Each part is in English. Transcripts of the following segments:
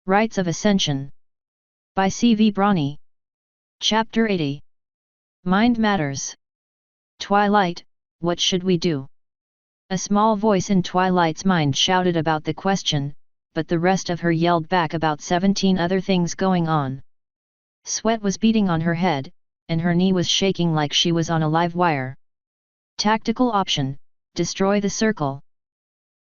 Rites of Ascension. By C.V. Brawny. Chapter 80. Mind Matters. Twilight, what should we do? A small voice in Twilight's mind shouted about the question, but the rest of her yelled back about 17 other things going on. Sweat was beading on her head, and her knee was shaking like she was on a live wire. Tactical option: destroy the circle.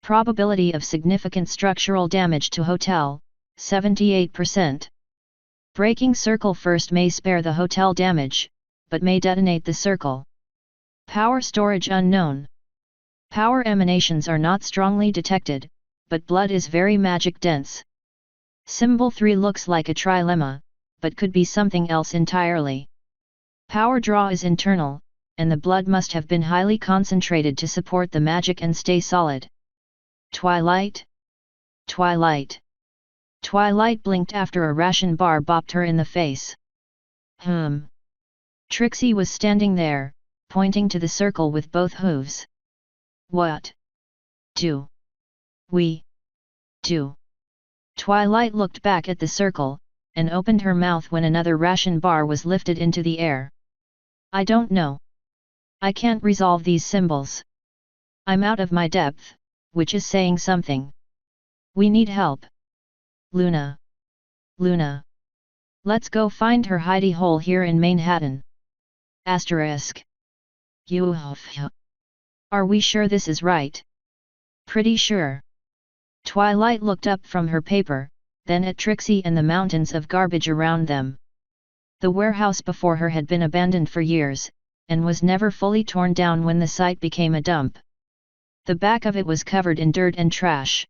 Probability of significant structural damage to hotel: 78%. Breaking circle first may spare the hotel damage, but may detonate the circle. Power storage unknown. Power emanations are not strongly detected, but blood is very magic dense. Symbol 3 looks like a trilemma, but could be something else entirely. Power draw is internal, and the blood must have been highly concentrated to support the magic and stay solid. Twilight? Twilight. Twilight blinked after a ration bar bopped her in the face. Trixie was standing there, pointing to the circle with both hooves. What do we do? Twilight looked back at the circle, and opened her mouth when another ration bar was lifted into the air. I don't know. I can't resolve these symbols. I'm out of my depth, which is saying something. We need help. Luna. Luna. Let's go find her hidey hole here in Manhattan. Asterisk. Are we sure this is right? Pretty sure. Twilight looked up from her paper, then at Trixie and the mountains of garbage around them. The warehouse before her had been abandoned for years, and was never fully torn down when the site became a dump. The back of it was covered in dirt and trash.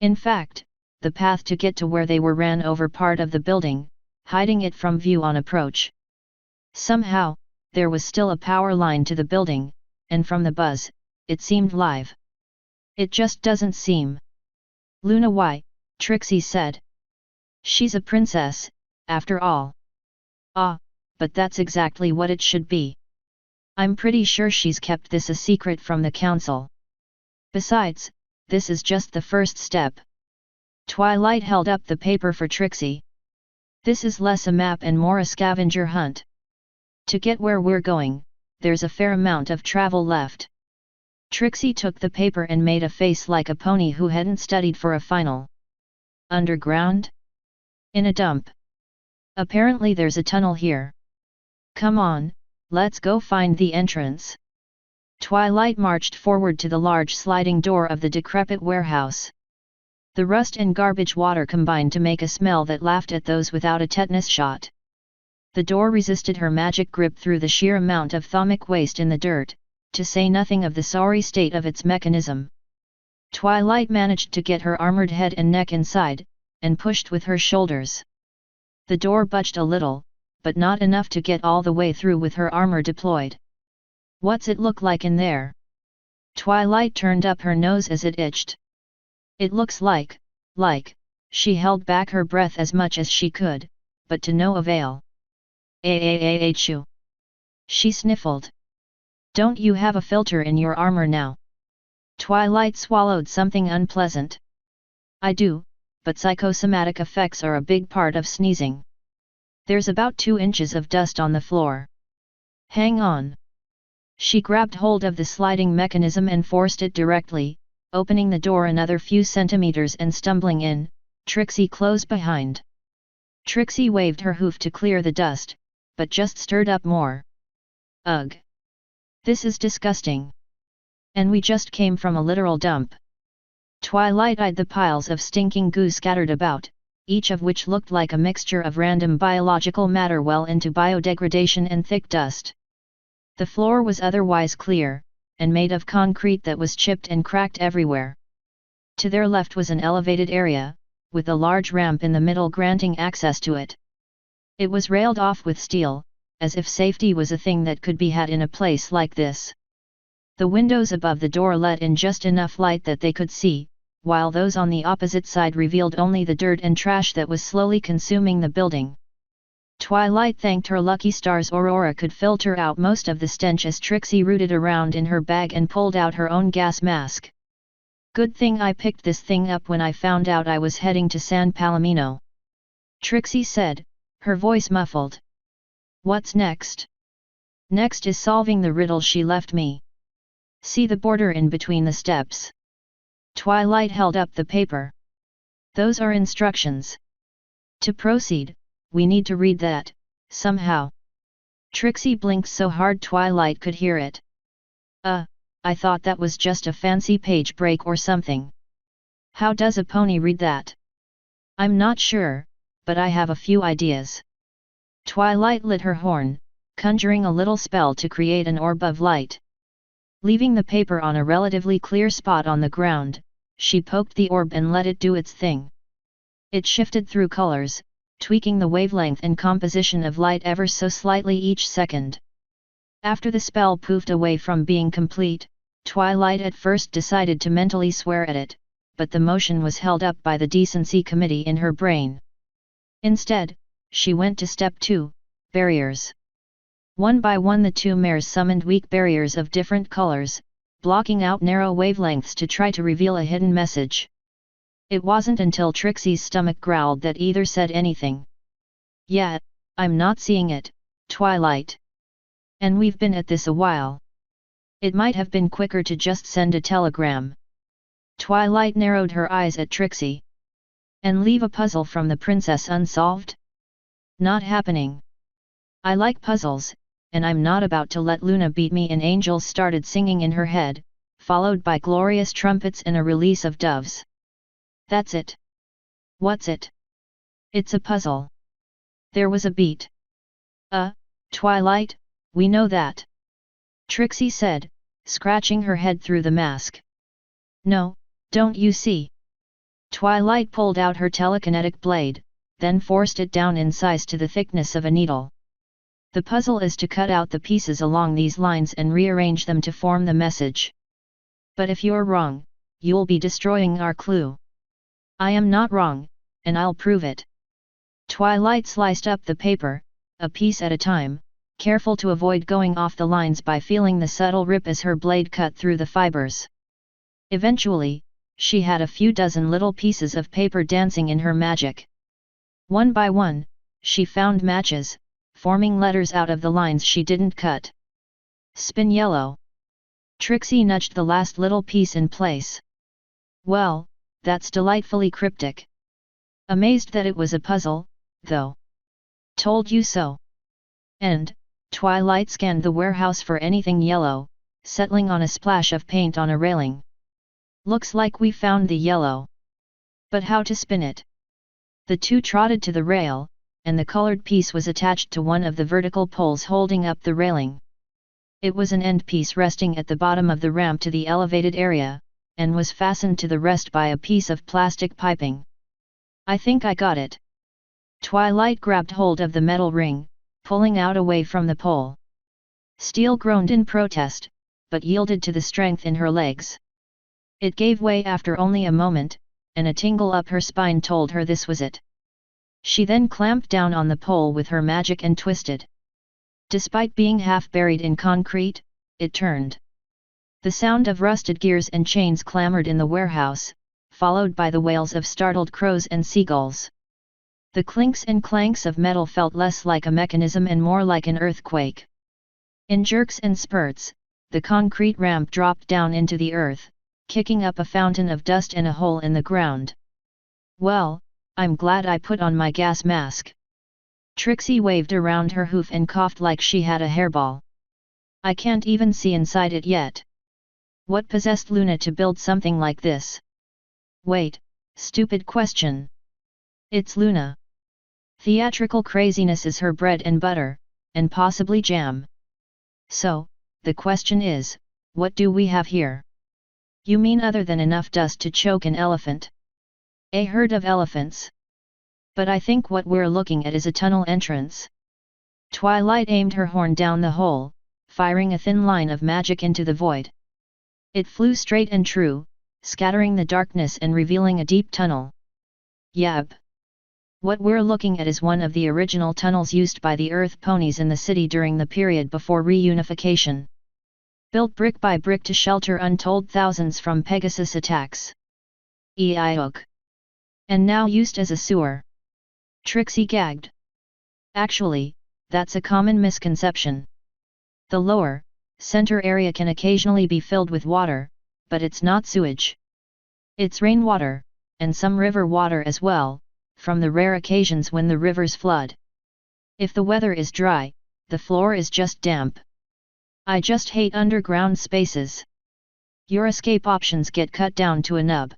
In fact, the path to get to where they were ran over part of the building, hiding it from view on approach. Somehow, there was still a power line to the building, and from the buzz, it seemed live. It just doesn't seem. Luna, why? Trixie said. She's a princess, after all. Ah, but that's exactly what it should be. I'm pretty sure she's kept this a secret from the council. Besides, this is just the first step. Twilight held up the paper for Trixie. This is less a map and more a scavenger hunt. To get where we're going, there's a fair amount of travel left. Trixie took the paper and made a face like a pony who hadn't studied for a final. Underground? In a dump. Apparently there's a tunnel here. Come on, let's go find the entrance. Twilight marched forward to the large sliding door of the decrepit warehouse. The rust and garbage water combined to make a smell that laughed at those without a tetanus shot. The door resisted her magic grip through the sheer amount of thermic waste in the dirt, to say nothing of the sorry state of its mechanism. Twilight managed to get her armored head and neck inside, and pushed with her shoulders. The door budged a little, but not enough to get all the way through with her armor deployed. What's it look like in there? Twilight turned up her nose as it itched. It looks like, she held back her breath as much as she could, but to no avail. Achoo. She sniffled. Don't you have a filter in your armor now? Twilight swallowed something unpleasant. I do, but psychosomatic effects are a big part of sneezing. There's about 2 inches of dust on the floor. Hang on. She grabbed hold of the sliding mechanism and forced it directly, opening the door another few centimeters and stumbling in, Trixie close behind. Trixie waved her hoof to clear the dust, but just stirred up more. Ugh! This is disgusting. And we just came from a literal dump. Twilight eyed the piles of stinking goo scattered about, each of which looked like a mixture of random biological matter well into biodegradation and thick dust. The floor was otherwise clear, and made of concrete that was chipped and cracked everywhere. To their left was an elevated area, with a large ramp in the middle granting access to it. It was railed off with steel, as if safety was a thing that could be had in a place like this. The windows above the door let in just enough light that they could see, while those on the opposite side revealed only the dirt and trash that was slowly consuming the building. Twilight thanked her lucky stars Aurora could filter out most of the stench as Trixie rooted around in her bag and pulled out her own gas mask. Good thing I picked this thing up when I found out I was heading to San Palomino. Trixie said, her voice muffled. What's next? Next is solving the riddle she left me. See the border in between the steps. Twilight held up the paper. Those are instructions. To proceed, we need to read that, somehow. Trixie blinked so hard Twilight could hear it. I thought that was just a fancy page break or something. How does a pony read that? I'm not sure, but I have a few ideas. Twilight lit her horn, conjuring a little spell to create an orb of light. Leaving the paper on a relatively clear spot on the ground, she poked the orb and let it do its thing. It shifted through colors, tweaking the wavelength and composition of light ever so slightly each second. After the spell poofed away from being complete, Twilight at first decided to mentally swear at it, but the motion was held up by the decency committee in her brain. Instead, she went to step 2, barriers. One by one the two mares summoned weak barriers of different colors, blocking out narrow wavelengths to try to reveal a hidden message. It wasn't until Trixie's stomach growled that either said anything. Yeah, I'm not seeing it, Twilight. And we've been at this a while. It might have been quicker to just send a telegram. Twilight narrowed her eyes at Trixie. And leave a puzzle from the princess unsolved? Not happening. I like puzzles, and I'm not about to let Luna beat me. And angels started singing in her head, followed by glorious trumpets and a release of doves. That's it. What's it? It's a puzzle. There was a beat. Twilight, we know that. Trixie said, scratching her head through the mask. No, don't you see? Twilight pulled out her telekinetic blade, then forced it down in size to the thickness of a needle. The puzzle is to cut out the pieces along these lines and rearrange them to form the message. But if you're wrong, you'll be destroying our clue. I am not wrong, and I'll prove it. Twilight sliced up the paper, a piece at a time, careful to avoid going off the lines by feeling the subtle rip as her blade cut through the fibers. Eventually, she had a few dozen little pieces of paper dancing in her magic. One by one, she found matches, forming letters out of the lines she didn't cut. Spin yellow. Trixie nudged the last little piece in place. Well, that's delightfully cryptic. Amazed that it was a puzzle, though. Told you so. And, Twilight scanned the warehouse for anything yellow, settling on a splash of paint on a railing. Looks like we found the yellow. But how to spin it? The two trotted to the rail, and the colored piece was attached to one of the vertical poles holding up the railing. It was an end piece resting at the bottom of the ramp to the elevated area, and was fastened to the rest by a piece of plastic piping. I think I got it. Twilight grabbed hold of the metal ring, pulling out away from the pole. Steel groaned in protest, but yielded to the strength in her legs. It gave way after only a moment, and a tingle up her spine told her this was it. She then clamped down on the pole with her magic and twisted. Despite being half buried in concrete, it turned. The sound of rusted gears and chains clamored in the warehouse, followed by the wails of startled crows and seagulls. The clinks and clanks of metal felt less like a mechanism and more like an earthquake. In jerks and spurts, the concrete ramp dropped down into the earth, kicking up a fountain of dust and a hole in the ground. Well, I'm glad I put on my gas mask. Trixie waved around her hoof and coughed like she had a hairball. I can't even see inside it yet. What possessed Luna to build something like this? Wait, stupid question. It's Luna. Theatrical craziness is her bread and butter, and possibly jam. So, the question is, what do we have here? You mean other than enough dust to choke an elephant? A herd of elephants. But I think what we're looking at is a tunnel entrance. Twilight aimed her horn down the hole, firing a thin line of magic into the void. It flew straight and true, scattering the darkness and revealing a deep tunnel. Yep. What we're looking at is one of the original tunnels used by the Earth ponies in the city during the period before reunification. built brick by brick to shelter untold thousands from Pegasus attacks. Eeyok. And now used as a sewer. Trixie gagged. Actually, that's a common misconception. The lower, center area can occasionally be filled with water, but it's not sewage. It's rainwater, and some river water as well, from the rare occasions when the rivers flood. If the weather is dry, the floor is just damp. I just hate underground spaces. Your escape options get cut down to a nub.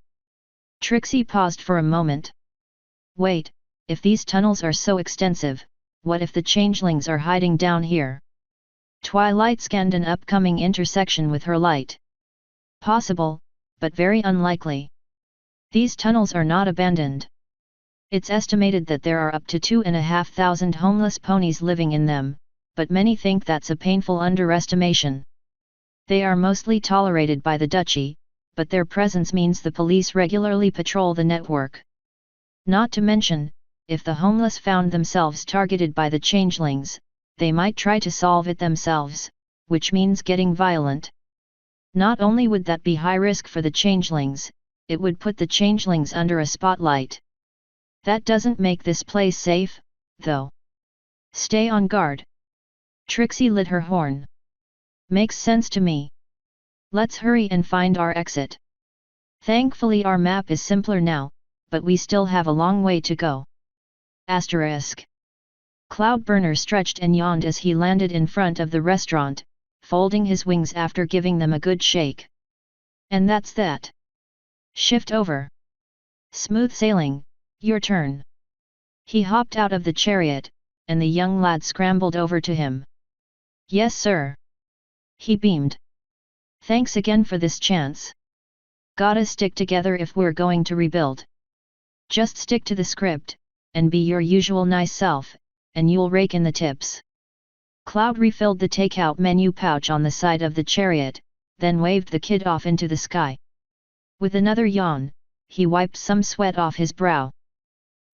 Trixie paused for a moment. Wait, if these tunnels are so extensive, what if the changelings are hiding down here? Twilight scanned an upcoming intersection with her light. Possible, but very unlikely. These tunnels are not abandoned. It's estimated that there are up to 2,500 homeless ponies living in them, but many think that's a painful underestimation. They are mostly tolerated by the duchy, but their presence means the police regularly patrol the network. Not to mention, if the homeless found themselves targeted by the changelings, they might try to solve it themselves, which means getting violent. Not only would that be high risk for the changelings, it would put the changelings under a spotlight. That doesn't make this place safe, though. Stay on guard. Trixie lit her horn. Makes sense to me. Let's hurry and find our exit. Thankfully our map is simpler now, but we still have a long way to go. Asterisk. Cloudburner stretched and yawned as he landed in front of the restaurant, folding his wings after giving them a good shake. And that's that. Shift over. Smooth sailing, your turn. He hopped out of the chariot, and the young lad scrambled over to him. Yes sir. He beamed. Thanks again for this chance. Gotta stick together if we're going to rebuild. Just stick to the script, and be your usual nice self, and you'll rake in the tips. Cloud refilled the takeout menu pouch on the side of the chariot, then waved the kid off into the sky. With another yawn, he wiped some sweat off his brow.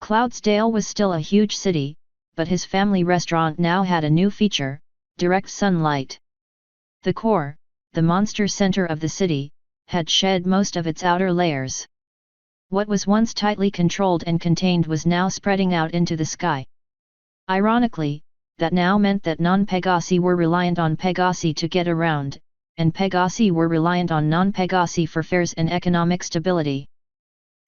Cloudsdale was still a huge city, but his family restaurant now had a new feature: direct sunlight. The core, the monster center of the city, had shed most of its outer layers. What was once tightly controlled and contained was now spreading out into the sky. Ironically, that now meant that non-Pegasi were reliant on Pegasi to get around, and Pegasi were reliant on non-Pegasi for fares and economic stability.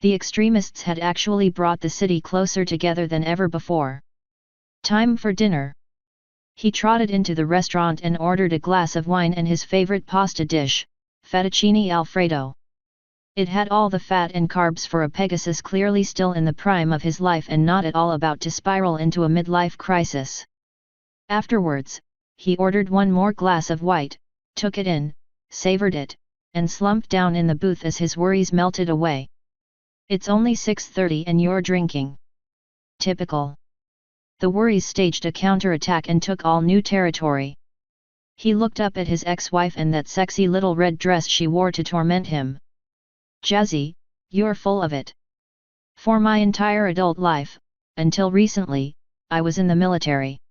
The extremists had actually brought the city closer together than ever before. Time for dinner. He trotted into the restaurant and ordered a glass of wine and his favorite pasta dish, fettuccine alfredo. It had all the fat and carbs for a Pegasus clearly still in the prime of his life and not at all about to spiral into a midlife crisis. Afterwards, he ordered one more glass of white, took it in, savored it, and slumped down in the booth as his worries melted away. It's only 6:30 and you're drinking. Typical. The worries staged a counterattack and took all new territory. He looked up at his ex-wife and that sexy little red dress she wore to torment him. Jazzy, you're full of it. For my entire adult life, until recently, I was in the military.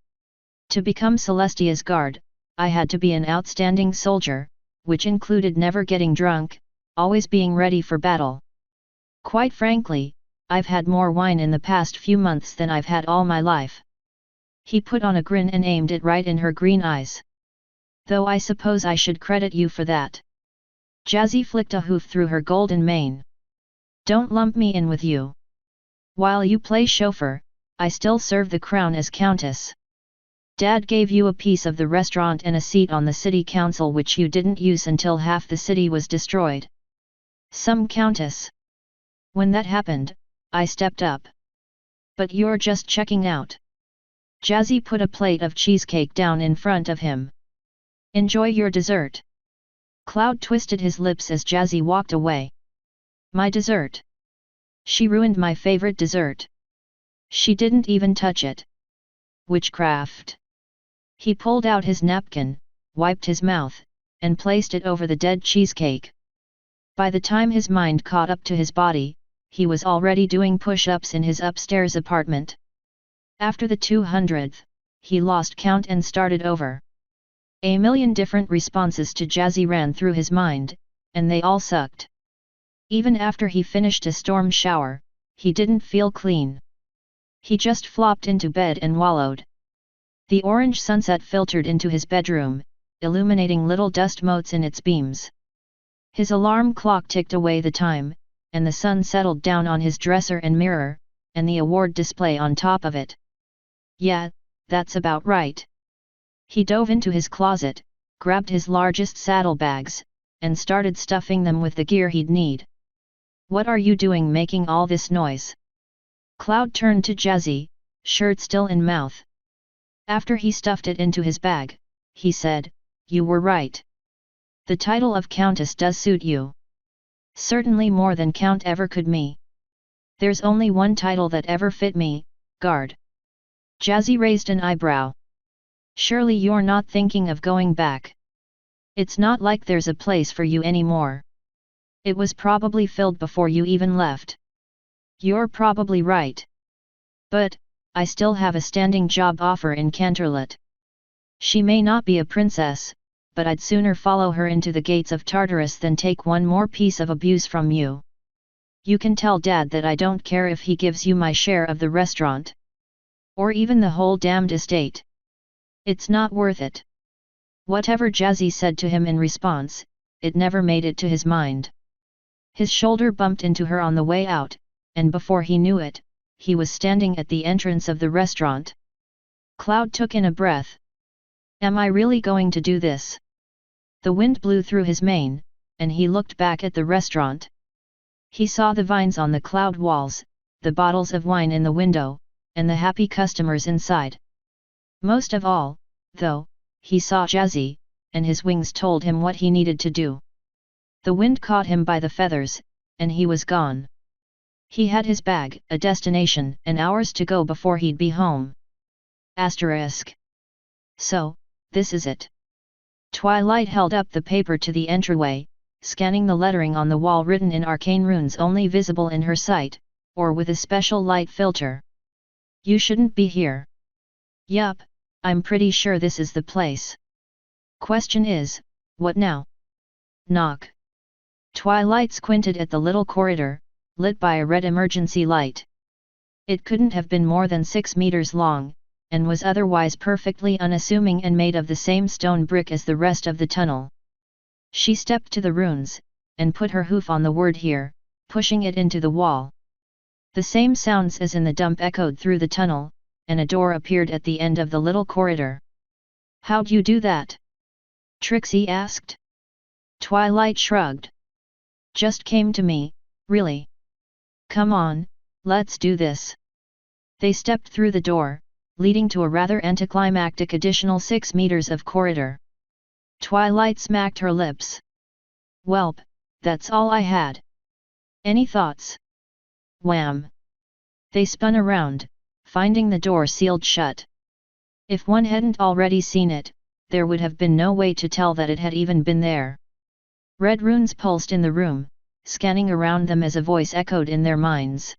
To become Celestia's guard, I had to be an outstanding soldier, which included never getting drunk, always being ready for battle. Quite frankly, I've had more wine in the past few months than I've had all my life. He put on a grin and aimed it right in her green eyes. Though I suppose I should credit you for that. Jazzy flicked a hoof through her golden mane. Don't lump me in with you. While you play chauffeur, I still serve the crown as countess. Dad gave you a piece of the restaurant and a seat on the city council which you didn't use until half the city was destroyed. Some countess. When that happened, I stepped up. But you're just checking out. Jazzy put a plate of cheesecake down in front of him. Enjoy your dessert. Cloud twisted his lips as Jazzy walked away. My dessert. She ruined my favorite dessert. She didn't even touch it. Witchcraft. He pulled out his napkin, wiped his mouth, and placed it over the dead cheesecake. By the time his mind caught up to his body, he was already doing push-ups in his upstairs apartment. After the 200th, he lost count and started over. A million different responses to Jazzy ran through his mind, and they all sucked. Even after he finished a storm shower, he didn't feel clean. He just flopped into bed and wallowed. The orange sunset filtered into his bedroom, illuminating little dust motes in its beams. His alarm clock ticked away the time, and the sun settled down on his dresser and mirror, and the award display on top of it. Yeah, that's about right. He dove into his closet, grabbed his largest saddlebags, and started stuffing them with the gear he'd need. What are you doing making all this noise? Cloud turned to Jazzy, shirt still in mouth. After he stuffed it into his bag, he said, "You were right. The title of Countess does suit you. Certainly more than Count ever could me. There's only one title that ever fit me, guard." Jazzy raised an eyebrow. "Surely you're not thinking of going back. It's not like there's a place for you anymore. It was probably filled before you even left." "You're probably right. But, I still have a standing job offer in Canterlot. She may not be a princess, but I'd sooner follow her into the gates of Tartarus than take one more piece of abuse from you. You can tell Dad that I don't care if he gives you my share of the restaurant. Or even the whole damned estate. It's not worth it." Whatever Jazzy said to him in response, it never made it to his mind. His shoulder bumped into her on the way out, and before he knew it, he was standing at the entrance of the restaurant. Cloud took in a breath. Am I really going to do this? The wind blew through his mane, and he looked back at the restaurant. He saw the vines on the Cloud walls, the bottles of wine in the window, and the happy customers inside. Most of all, though, he saw Jazzy, and his wings told him what he needed to do. The wind caught him by the feathers, and he was gone. He had his bag, a destination, and hours to go before he'd be home. Asterisk. So, this is it. Twilight held up the paper to the entryway, scanning the lettering on the wall written in arcane runes only visible in her sight, or with a special light filter. You shouldn't be here. Yup, I'm pretty sure this is the place. Question is, what now? Knock. Twilight squinted at the little corridor, lit by a red emergency light. It couldn't have been more than 6 meters long, and was otherwise perfectly unassuming and made of the same stone brick as the rest of the tunnel. She stepped to the runes, and put her hoof on the word here, pushing it into the wall. The same sounds as in the dump echoed through the tunnel, and a door appeared at the end of the little corridor. How'd you do that? Trixie asked. Twilight shrugged. Just came to me, really. Come on, let's do this. They stepped through the door, leading to a rather anticlimactic additional 6 meters of corridor. Twilight smacked her lips. Welp, that's all I had. Any thoughts? Wham! They spun around, finding the door sealed shut. If one hadn't already seen it, there would have been no way to tell that it had even been there. Red runes pulsed in the room, scanning around them as a voice echoed in their minds.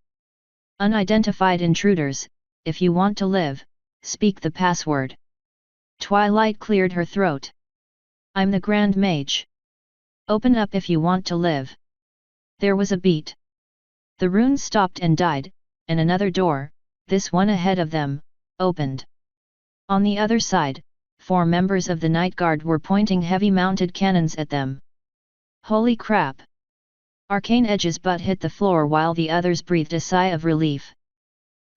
Unidentified intruders, if you want to live, speak the password. Twilight cleared her throat. I'm the Grand Mage. Open up if you want to live. There was a beat. The runes stopped and died, and another door, this one ahead of them, opened. On the other side, 4 members of the Night Guard were pointing heavy-mounted cannons at them. Holy crap! Arcane Edge's butt hit the floor while the others breathed a sigh of relief.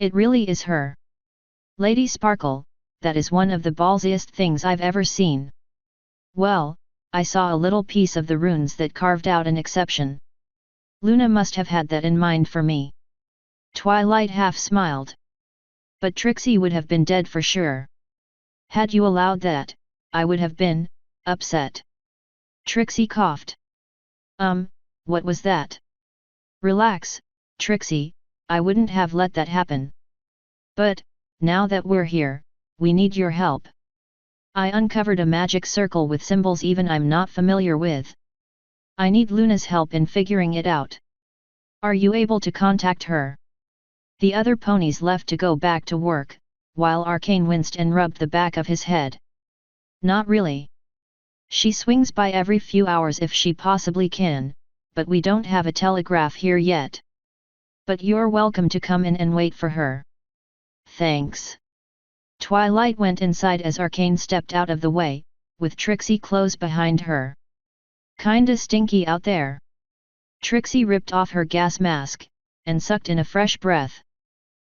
It really is her. Lady Sparkle, that is one of the ballsiest things I've ever seen. Well, I saw a little piece of the runes that carved out an exception. Luna must have had that in mind for me. Twilight half smiled. But Trixie would have been dead for sure. Had you allowed that, I would have been upset. Trixie coughed. What was that? Relax, Trixie, I wouldn't have let that happen. But, now that we're here, we need your help. I uncovered a magic circle with symbols even I'm not familiar with. I need Luna's help in figuring it out. Are you able to contact her? The other ponies left to go back to work, while Arcane winced and rubbed the back of his head. Not really. She swings by every few hours if she possibly can, but we don't have a telegraph here yet. But you're welcome to come in and wait for her. Thanks. Twilight went inside as Arcane stepped out of the way, with Trixie close behind her. Kinda stinky out there. Trixie ripped off her gas mask, and sucked in a fresh breath.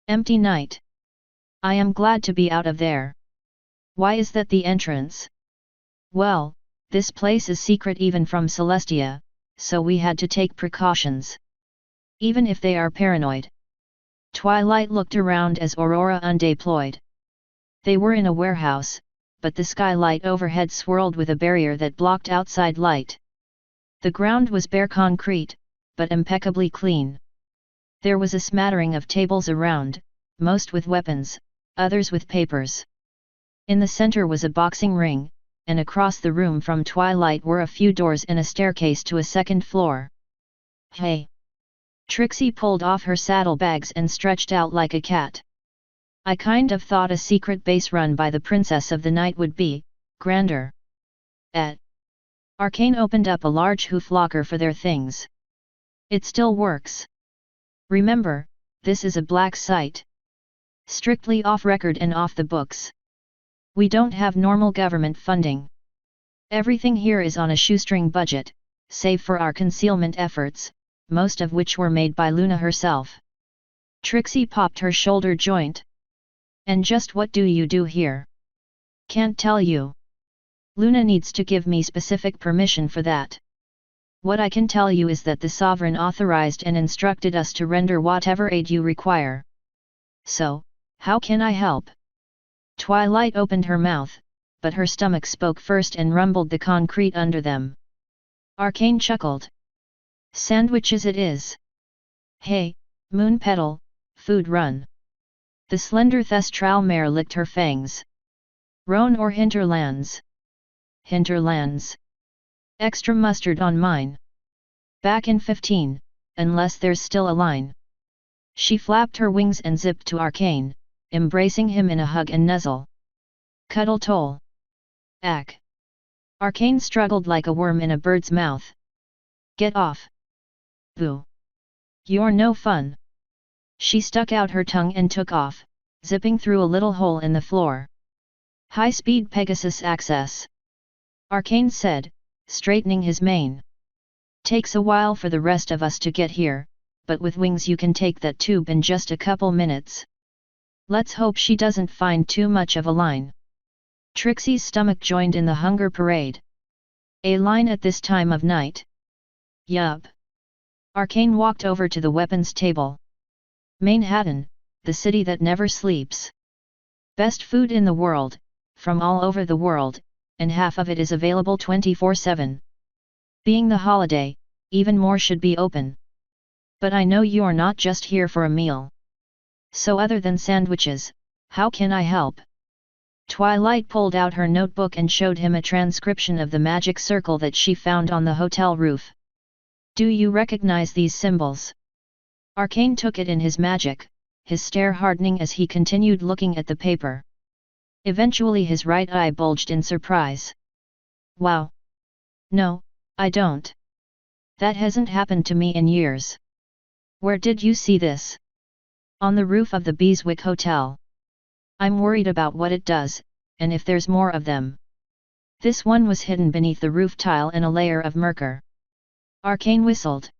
Empty night. I am glad to be out of there. Why is that the entrance? Well, this place is secret even from Celestia, so we had to take precautions. Even if they are paranoid. Twilight looked around as Aurora undeployed. They were in a warehouse, but the skylight overhead swirled with a barrier that blocked outside light. The ground was bare concrete, but impeccably clean. There was a smattering of tables around, most with weapons, others with papers. In the center was a boxing ring, and across the room from Twilight were a few doors and a staircase to a second floor. Hey! Trixie pulled off her saddlebags and stretched out like a cat. I kind of thought a secret base run by the Princess of the Night would be grander. Arcane opened up a large hoof locker for their things. It still works. Remember, this is a black site. Strictly off record and off the books. We don't have normal government funding. Everything here is on a shoestring budget, save for our concealment efforts, most of which were made by Luna herself. Trixie popped her shoulder joint. And just what do you do here? Can't tell you. Luna needs to give me specific permission for that. What I can tell you is that the Sovereign authorized and instructed us to render whatever aid you require. So, how can I help? Twilight opened her mouth, but her stomach spoke first and rumbled the concrete under them. Arcane chuckled. Sandwiches it is. Hey, Moon Petal, food run. The slender Thestral mare licked her fangs. Roan or Hinterlands? Hinterlands. Extra mustard on mine. Back in 15, unless there's still a line. She flapped her wings and zipped to Arcane, embracing him in a hug and nuzzle. Cuddle toll. Ack. Arcane struggled like a worm in a bird's mouth. Get off. Boo. You're no fun. She stuck out her tongue and took off, zipping through a little hole in the floor. High-speed Pegasus access. Arcane said, straightening his mane. Takes a while for the rest of us to get here, but with wings you can take that tube in just a couple minutes. Let's hope she doesn't find too much of a line. Trixie's stomach joined in the hunger parade. A line at this time of night? Yup. Arcane walked over to the weapons table. Manhattan, the city that never sleeps. Best food in the world, from all over the world, and half of it is available 24/7. Being the holiday, even more should be open. But I know you're not just here for a meal. So other than sandwiches, how can I help? Twilight pulled out her notebook and showed him a transcription of the magic circle that she found on the hotel roof. Do you recognize these symbols? Arcane took it in his magic, his stare hardening as he continued looking at the paper. Eventually his right eye bulged in surprise. Wow! No, I don't. That hasn't happened to me in years. Where did you see this? On the roof of the Beeswick Hotel. I'm worried about what it does, and if there's more of them. This one was hidden beneath the roof tile in a layer of mercur. Arcane whistled.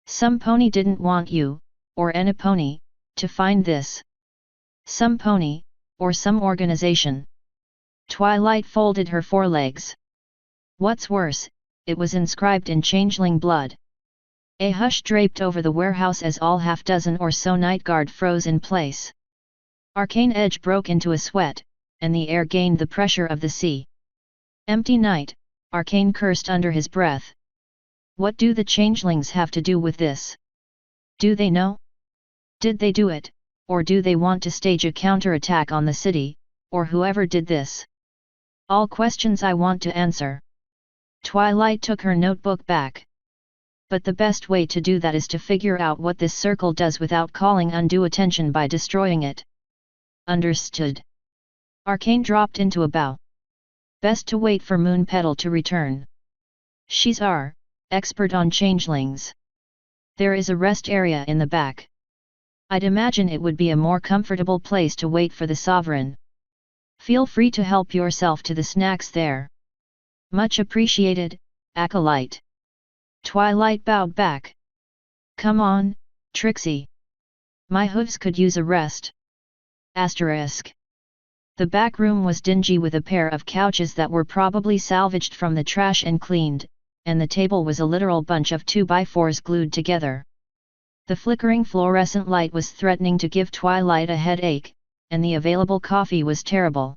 Some pony didn't want you, or any pony, to find this. Some pony, or some organization. Twilight folded her forelegs. What's worse, it was inscribed in changeling blood. A hush draped over the warehouse as all half-dozen or so night guard froze in place. Arcane Edge broke into a sweat, and the air gained the pressure of the sea. Empty night, Arcane cursed under his breath. What do the changelings have to do with this? Do they know? Did they do it, or do they want to stage a counterattack on the city, or whoever did this? All questions I want to answer. Twilight took her notebook back. But the best way to do that is to figure out what this circle does without calling undue attention by destroying it. Understood. Arcane dropped into a bow. Best to wait for Moon Petal to return. She's our expert on changelings. There is a rest area in the back. I'd imagine it would be a more comfortable place to wait for the sovereign. Feel free to help yourself to the snacks there. Much appreciated, Acolyte. Twilight bowed back. Come on, Trixie. My hooves could use a rest. Asterisk. The back room was dingy with a pair of couches that were probably salvaged from the trash and cleaned, and the table was a literal bunch of 2x4s glued together. The flickering fluorescent light was threatening to give Twilight a headache, and the available coffee was terrible.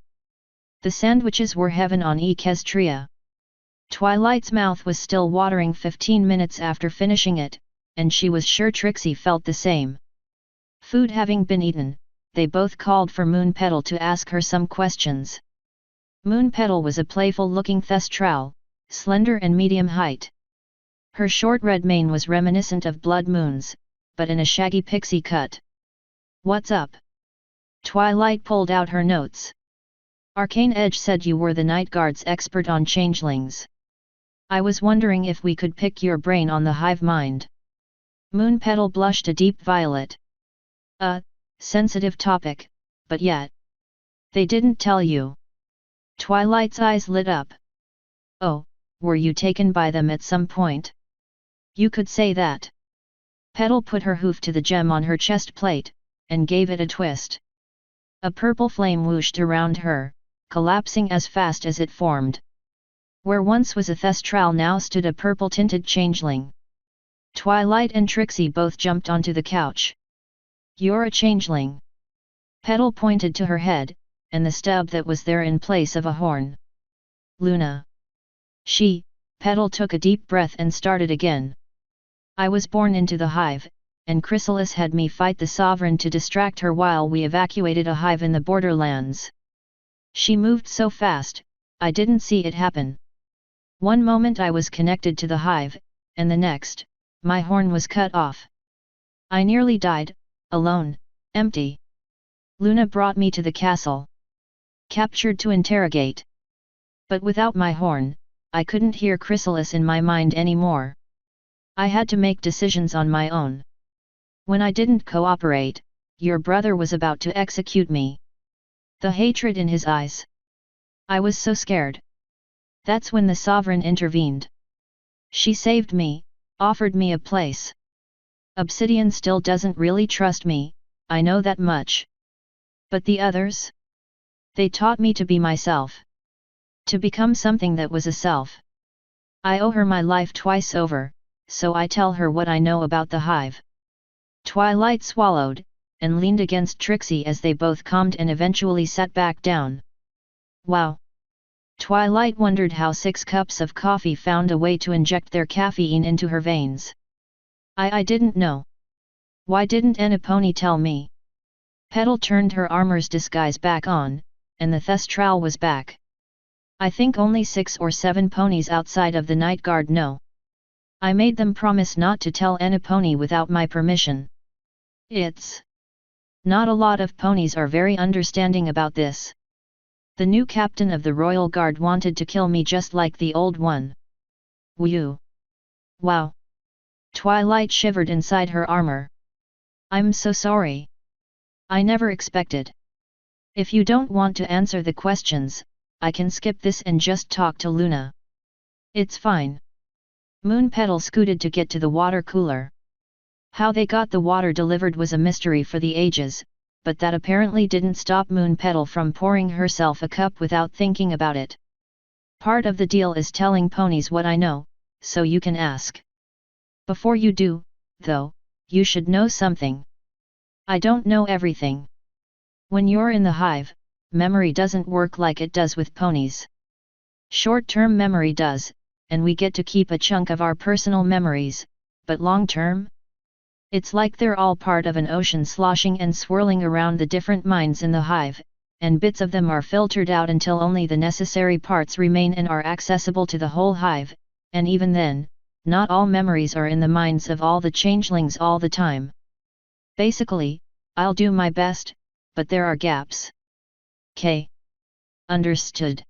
The sandwiches were heaven on Equestria. Twilight's mouth was still watering 15 minutes after finishing it, and she was sure Trixie felt the same. Food having been eaten, they both called for Moon Petal to ask her some questions. Moon Petal was a playful-looking thestral, slender and medium height. Her short red mane was reminiscent of Blood Moon's, but in a shaggy pixie cut. What's up? Twilight pulled out her notes. Arcane Edge said you were the Night Guard's expert on changelings. I was wondering if we could pick your brain on the hive mind. Moon Petal blushed a deep violet. Sensitive topic, but yet. They didn't tell you. Twilight's eyes lit up. Oh, were you taken by them at some point? You could say that. Petal put her hoof to the gem on her chest plate, and gave it a twist. A purple flame whooshed around her, collapsing as fast as it formed. Where once was a thestral now stood a purple-tinted changeling. Twilight and Trixie both jumped onto the couch. You're a changeling. Petal pointed to her head, and the stub that was there in place of a horn. Luna. Petal took a deep breath and started again. I was born into the hive, and Chrysalis had me fight the sovereign to distract her while we evacuated a hive in the borderlands. She moved so fast, I didn't see it happen. One moment I was connected to the hive, and the next, my horn was cut off. I nearly died, alone, empty. Luna brought me to the castle. Captured to interrogate. But without my horn, I couldn't hear Chrysalis in my mind anymore. I had to make decisions on my own. When I didn't cooperate, your brother was about to execute me. The hatred in his eyes. I was so scared. That's when the sovereign intervened. She saved me, offered me a place. Obsidian still doesn't really trust me, I know that much. But the others? They taught me to be myself. To become something that was a self. I owe her my life twice over, so I tell her what I know about the hive. Twilight swallowed, and leaned against Trixie as they both calmed and eventually sat back down. Wow! Twilight wondered how 6 cups of coffee found a way to inject their caffeine into her veins. I didn't know. Why didn't Enipone tell me? Petal turned her armor's disguise back on, and the thestral was back. I think only 6 or 7 ponies outside of the Night Guard know. I made them promise not to tell Enipone without my permission. It's not a lot of ponies are very understanding about this. The new captain of the Royal Guard wanted to kill me just like the old one. Whew! Wow! Twilight shivered inside her armor. I'm so sorry. I never expected. If you don't want to answer the questions, I can skip this and just talk to Luna. It's fine. Moon Petal scooted to get to the water cooler. How they got the water delivered was a mystery for the ages, but that apparently didn't stop Moon Petal from pouring herself a cup without thinking about it. Part of the deal is telling ponies what I know, so you can ask. Before you do, though, you should know something. I don't know everything. When you're in the hive, memory doesn't work like it does with ponies. Short-term memory does, and we get to keep a chunk of our personal memories, but long-term? It's like they're all part of an ocean sloshing and swirling around the different minds in the hive, and bits of them are filtered out until only the necessary parts remain and are accessible to the whole hive, and even then, not all memories are in the minds of all the changelings all the time. Basically, I'll do my best, but there are gaps. Understood.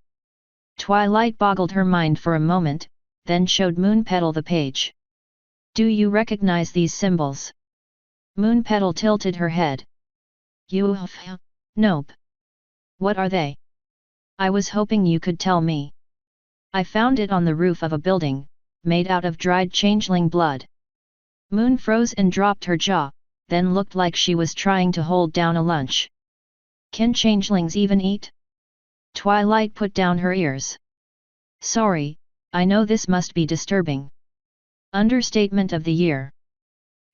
Twilight boggled her mind for a moment, then showed Moonpetal the page. Do you recognize these symbols? Moonpetal tilted her head. Nope. What are they? I was hoping you could tell me. I found it on the roof of a building, made out of dried changeling blood. Moon froze and dropped her jaw, then looked like she was trying to hold down a lunch. Can changelings even eat? Twilight put down her ears. Sorry, I know this must be disturbing. Understatement of the year.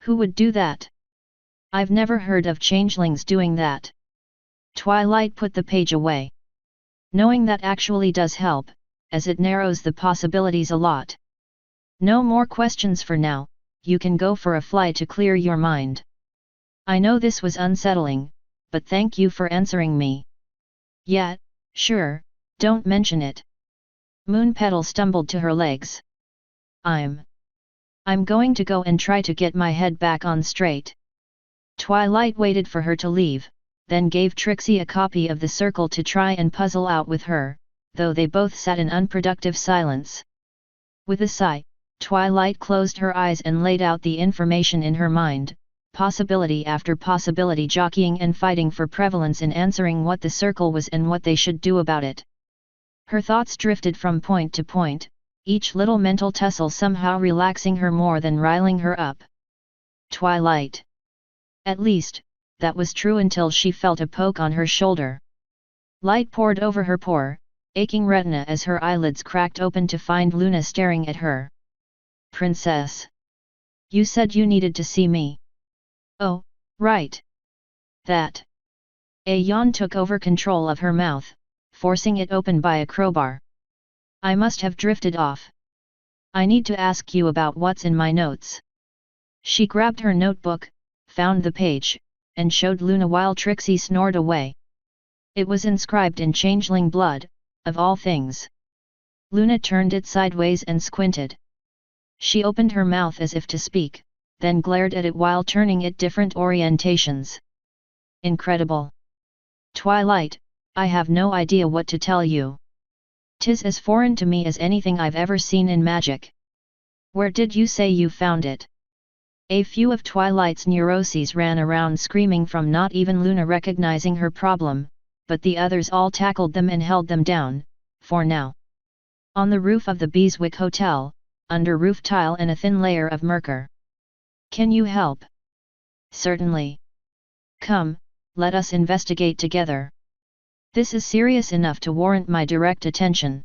Who would do that? I've never heard of changelings doing that. Twilight put the page away. Knowing that actually does help, as it narrows the possibilities a lot. No more questions for now, you can go for a fly to clear your mind. I know this was unsettling, but thank you for answering me. Yeah, sure, don't mention it. Moonpetal stumbled to her legs. I'm going to go and try to get my head back on straight. Twilight waited for her to leave, then gave Trixie a copy of the circle to try and puzzle out with her, though they both sat in unproductive silence. With a sigh, Twilight closed her eyes and laid out the information in her mind, possibility after possibility jockeying and fighting for prevalence in answering what the circle was and what they should do about it. Her thoughts drifted from point to point, each little mental tussle somehow relaxing her more than riling her up. Twilight. At least, that was true until she felt a poke on her shoulder. Light poured over her poor, aching retina as her eyelids cracked open to find Luna staring at her. Princess. You said you needed to see me. Oh, right. That. A yawn took over control of her mouth, forcing it open by a crowbar. I must have drifted off. I need to ask you about what's in my notes. She grabbed her notebook, found the page, and showed Luna while Trixie snored away. It was inscribed in changeling blood, of all things. Luna turned it sideways and squinted. She opened her mouth as if to speak, then glared at it while turning it different orientations. Incredible. Twilight, I have no idea what to tell you. 'Tis as foreign to me as anything I've ever seen in magic. Where did you say you found it? A few of Twilight's neuroses ran around screaming from not even Luna recognizing her problem, but the others all tackled them and held them down, for now. On the roof of the Beeswick Hotel, under roof tile and a thin layer of mercury. Can you help? Certainly. Come, let us investigate together. This is serious enough to warrant my direct attention.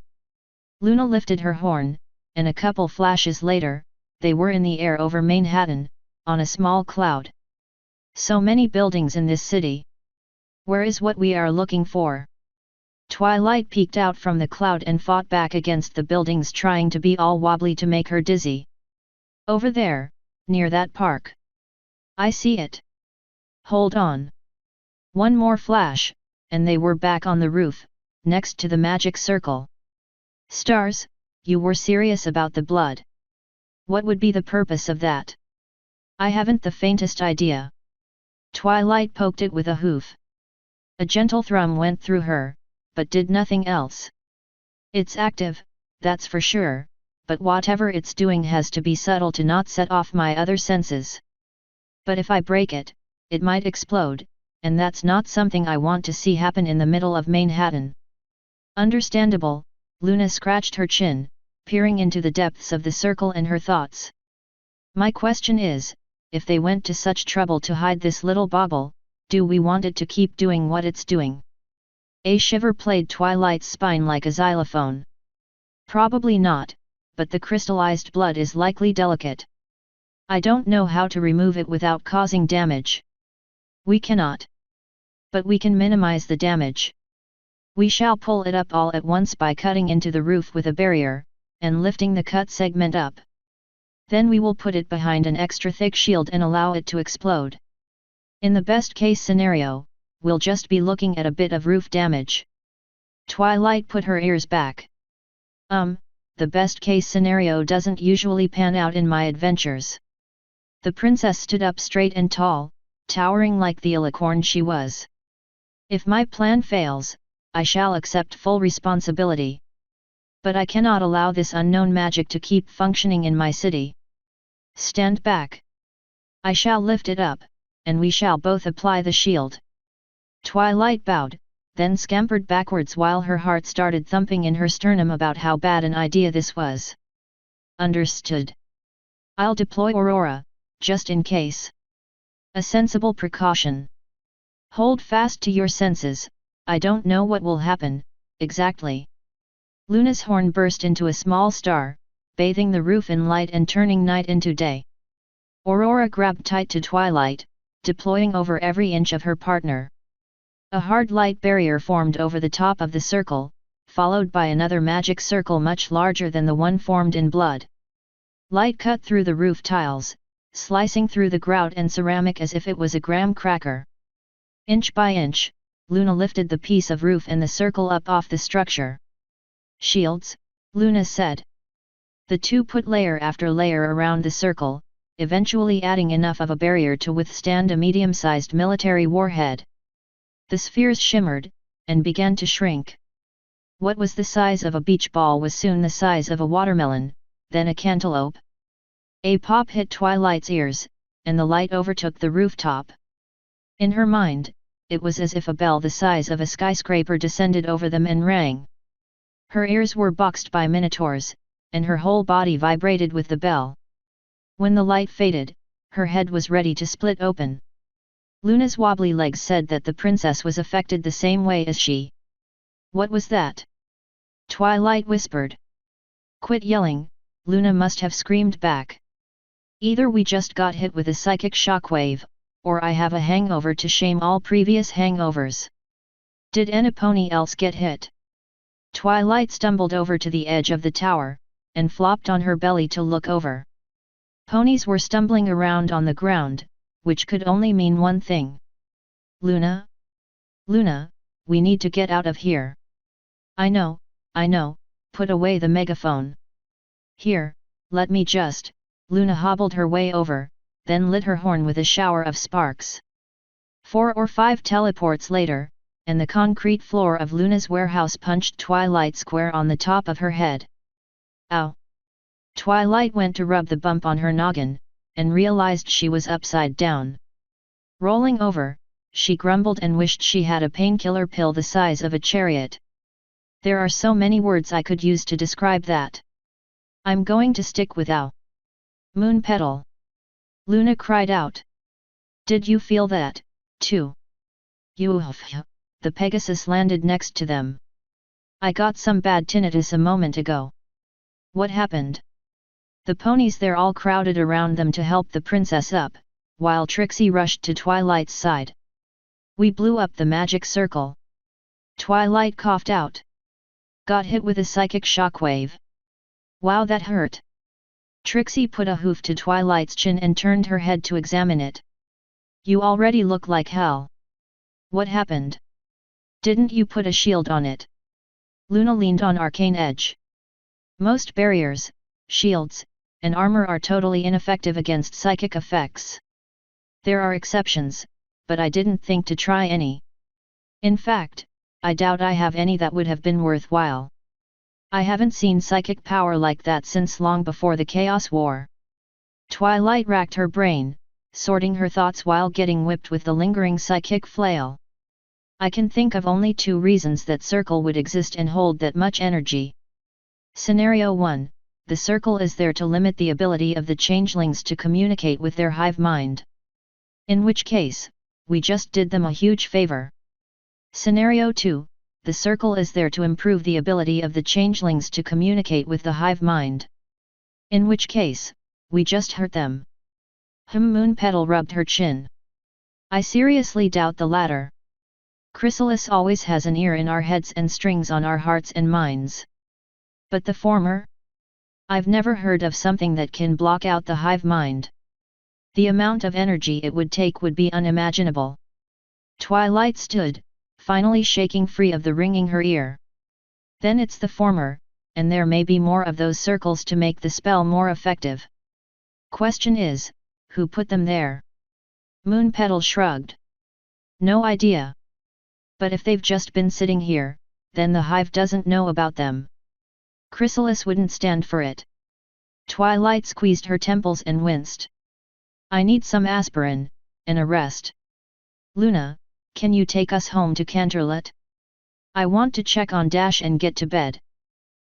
Luna lifted her horn, and a couple flashes later, they were in the air over Manhattan, on a small cloud. So many buildings in this city. Where is what we are looking for? Twilight peeked out from the cloud and fought back against the buildings trying to be all wobbly to make her dizzy. Over there, near that park. I see it. Hold on. One more flash, and they were back on the roof, next to the magic circle. Stars, you were serious about the blood. What would be the purpose of that? I haven't the faintest idea. Twilight poked it with a hoof. A gentle thrum went through her, but did nothing else. It's active, that's for sure, but whatever it's doing has to be subtle to not set off my other senses. But if I break it, it might explode, and that's not something I want to see happen in the middle of Manhattan. Understandable, Luna scratched her chin, peering into the depths of the circle and her thoughts. My question is, if they went to such trouble to hide this little bauble, do we want it to keep doing what it's doing? A shiver played Twilight's spine like a xylophone. Probably not, but the crystallized blood is likely delicate. I don't know how to remove it without causing damage. We cannot. But we can minimize the damage. We shall pull it up all at once by cutting into the roof with a barrier, and lifting the cut segment up. Then we will put it behind an extra thick shield and allow it to explode. In the best case scenario, we'll just be looking at a bit of roof damage. Twilight put her ears back. The best case scenario doesn't usually pan out in my adventures. The princess stood up straight and tall, towering like the alicorn she was. If my plan fails, I shall accept full responsibility. But I cannot allow this unknown magic to keep functioning in my city. Stand back. I shall lift it up, and we shall both apply the shield. Twilight bowed, then scampered backwards while her heart started thumping in her sternum about how bad an idea this was. Understood. I'll deploy Aurora, just in case. A sensible precaution. Hold fast to your senses, I don't know what will happen, exactly. Luna's horn burst into a small star, bathing the roof in light and turning night into day. Aurora grabbed tight to Twilight, deploying over every inch of her partner. A hard light barrier formed over the top of the circle, followed by another magic circle much larger than the one formed in blood. Light cut through the roof tiles, slicing through the grout and ceramic as if it was a graham cracker. Inch by inch, Luna lifted the piece of roof and the circle up off the structure. Shields, Luna said. The two put layer after layer around the circle, eventually adding enough of a barrier to withstand a medium-sized military warhead. The spheres shimmered, and began to shrink. What was the size of a beach ball was soon the size of a watermelon, then a cantaloupe. A pop hit Twilight's ears, and the light overtook the rooftop. In her mind, it was as if a bell the size of a skyscraper descended over them and rang. Her ears were boxed by minotaurs, and her whole body vibrated with the bell. When the light faded, her head was ready to split open. Luna's wobbly legs said that the princess was affected the same way as she. What was that? Twilight whispered. Quit yelling, Luna must have screamed back. Either we just got hit with a psychic shockwave, or I have a hangover to shame all previous hangovers. Did anybody else get hit? Twilight stumbled over to the edge of the tower, and flopped on her belly to look over. Ponies were stumbling around on the ground, which could only mean one thing. Luna? Luna, we need to get out of here. I know, put away the megaphone. Here, let me just. Luna hobbled her way over, then lit her horn with a shower of sparks. 4 or 5 teleports later, and the concrete floor of Luna's warehouse punched Twilight square on the top of her head. Ow! Twilight went to rub the bump on her noggin, and realized she was upside down. Rolling over, she grumbled and wished she had a painkiller pill the size of a chariot. There are so many words I could use to describe that. I'm going to stick with ow. Moon petal. Luna cried out. Did you feel that, too? The Pegasus landed next to them. I got some bad tinnitus a moment ago. What happened? The ponies there all crowded around them to help the princess up, while Trixie rushed to Twilight's side. We blew up the magic circle. Twilight coughed out. Got hit with a psychic shockwave. Wow, that hurt. Trixie put a hoof to Twilight's chin and turned her head to examine it. You already look like hell. What happened? Didn't you put a shield on it? Luna leaned on arcane edge. Most barriers, shields, and armor are totally ineffective against psychic effects. There are exceptions, but I didn't think to try any. In fact, I doubt I have any that would have been worthwhile. I haven't seen psychic power like that since long before the Chaos War. Twilight racked her brain, sorting her thoughts while getting whipped with the lingering psychic flail. I can think of only 2 reasons that circle would exist and hold that much energy. Scenario 1, the circle is there to limit the ability of the changelings to communicate with their hive mind. In which case, we just did them a huge favor. Scenario 2, the circle is there to improve the ability of the changelings to communicate with the hive mind. In which case, we just hurt them. Moon Petal rubbed her chin. I seriously doubt the latter. Chrysalis always has an ear in our heads and strings on our hearts and minds. But the former? I've never heard of something that can block out the hive mind. The amount of energy it would take would be unimaginable. Twilight stood, finally shaking free of the ringing her ear. Then it's the former, and there may be more of those circles to make the spell more effective. Question is, who put them there? Moon Petal shrugged. No idea. But if they've just been sitting here, then the hive doesn't know about them. Chrysalis wouldn't stand for it. Twilight squeezed her temples and winced. I need some aspirin, and a rest. Luna, can you take us home to Canterlot? I want to check on Dash and get to bed.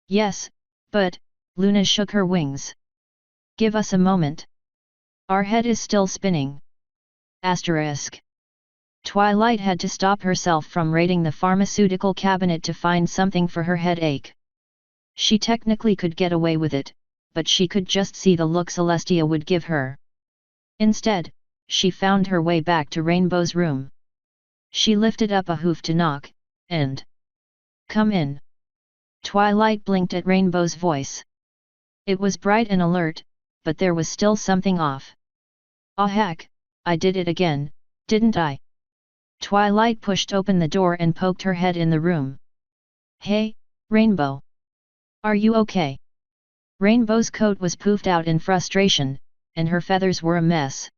Yes, but, Luna shook her wings. Give us a moment. Our head is still spinning. Asterisk. Twilight had to stop herself from raiding the pharmaceutical cabinet to find something for her headache. She technically could get away with it, but she could just see the look Celestia would give her. Instead, she found her way back to Rainbow's room. She lifted up a hoof to knock, and "Come in." Twilight blinked at Rainbow's voice. It was bright and alert, but there was still something off. "Ah heck, I did it again, didn't I?" Twilight pushed open the door and poked her head in the room. "Hey, Rainbow. Are you okay?" Rainbow's coat was poofed out in frustration, and her feathers were a mess.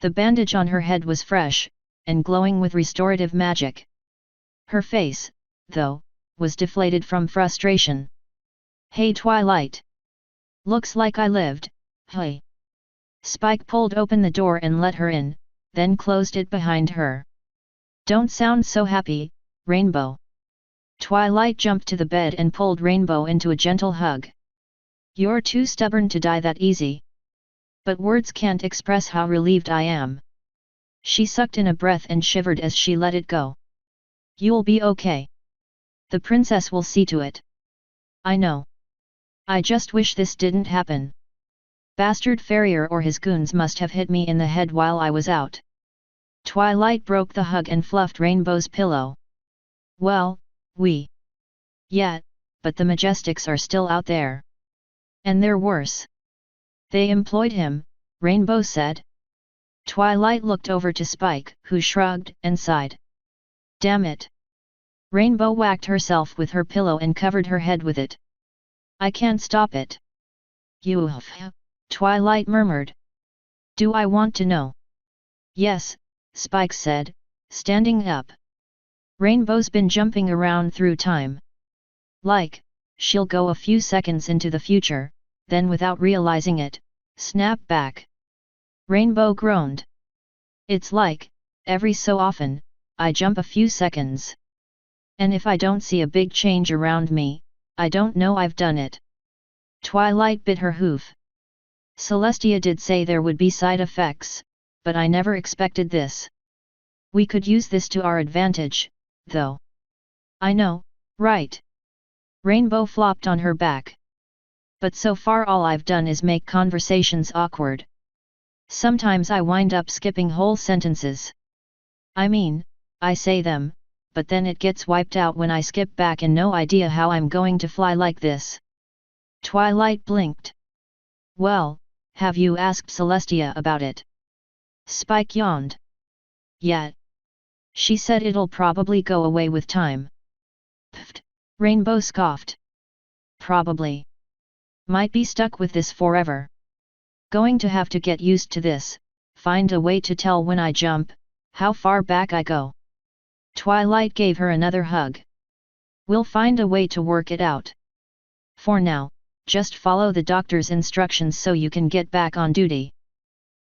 The bandage on her head was fresh, and glowing with restorative magic. Her face, though, was deflated from frustration. "Hey Twilight. Looks like I lived, hey." Spike pulled open the door and let her in, then closed it behind her. "Don't sound so happy, Rainbow." Twilight jumped to the bed and pulled Rainbow into a gentle hug. "You're too stubborn to die that easy. But words can't express how relieved I am." She sucked in a breath and shivered as she let it go. "You'll be okay. The princess will see to it." "I know. I just wish this didn't happen. Bastard Farrier or his goons must have hit me in the head while I was out." Twilight broke the hug and fluffed Rainbow's pillow. "Well, yeah, but the Majestics are still out there. And they're worse." "They employed him," Rainbow said. Twilight looked over to Spike, who shrugged and sighed. "Damn it." Rainbow whacked herself with her pillow and covered her head with it. "I can't stop it." "You," Twilight murmured. "Do I want to know?" "Yes," Spike said, standing up. "Rainbow's been jumping around through time. Like, she'll go a few seconds into the future, then without realizing it, snap back." Rainbow groaned. "It's like, every so often, I jump a few seconds. And if I don't see a big change around me, I don't know I've done it." Twilight bit her hoof. "Celestia did say there would be side effects, but I never expected this. We could use this to our advantage, though." "I know, right?" Rainbow flopped on her back. "But so far all I've done is make conversations awkward. Sometimes I wind up skipping whole sentences. I mean, I say them, but then it gets wiped out when I skip back and no idea how I'm going to fly like this." Twilight blinked. "Well, have you asked Celestia about it?" Spike yawned. "Yeah. She said it'll probably go away with time." "Pfft," Rainbow scoffed. "Probably. Might be stuck with this forever. Going to have to get used to this, find a way to tell when I jump, how far back I go." Twilight gave her another hug. "We'll find a way to work it out. For now, just follow the doctor's instructions so you can get back on duty.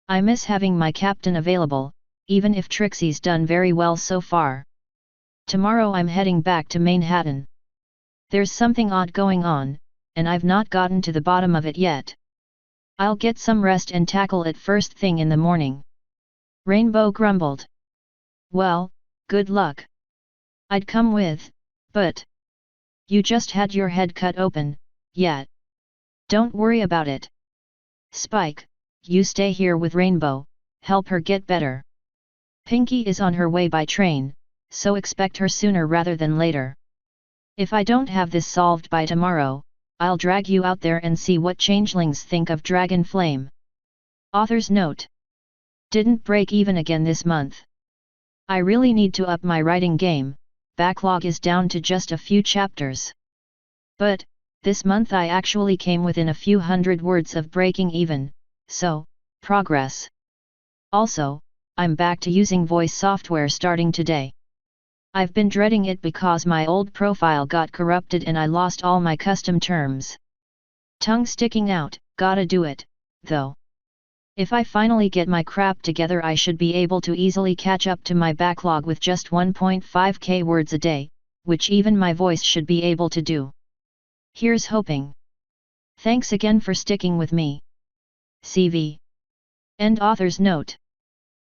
I miss having my captain available, even if Trixie's done very well so far. Tomorrow I'm heading back to Manhattan. There's something odd going on, and I've not gotten to the bottom of it yet. I'll get some rest and tackle it first thing in the morning." Rainbow grumbled. "Well, good luck. I'd come with, but you just had your head cut open, yeah. Don't worry about it. Spike, you stay here with Rainbow, help her get better. Pinky is on her way by train, so expect her sooner rather than later. If I don't have this solved by tomorrow, I'll drag you out there and see what changelings think of Dragon Flame." Author's note: didn't break even again this month. I really need to up my writing game, backlog is down to just a few chapters. But, this month I actually came within a few hundred words of breaking even, so, progress. Also, I'm back to using voice software starting today. I've been dreading it because my old profile got corrupted and I lost all my custom terms. Tongue sticking out, gotta do it, though. If I finally get my crap together I should be able to easily catch up to my backlog with just 1.5k words a day, which even my voice should be able to do. Here's hoping. Thanks again for sticking with me. CV. End author's note.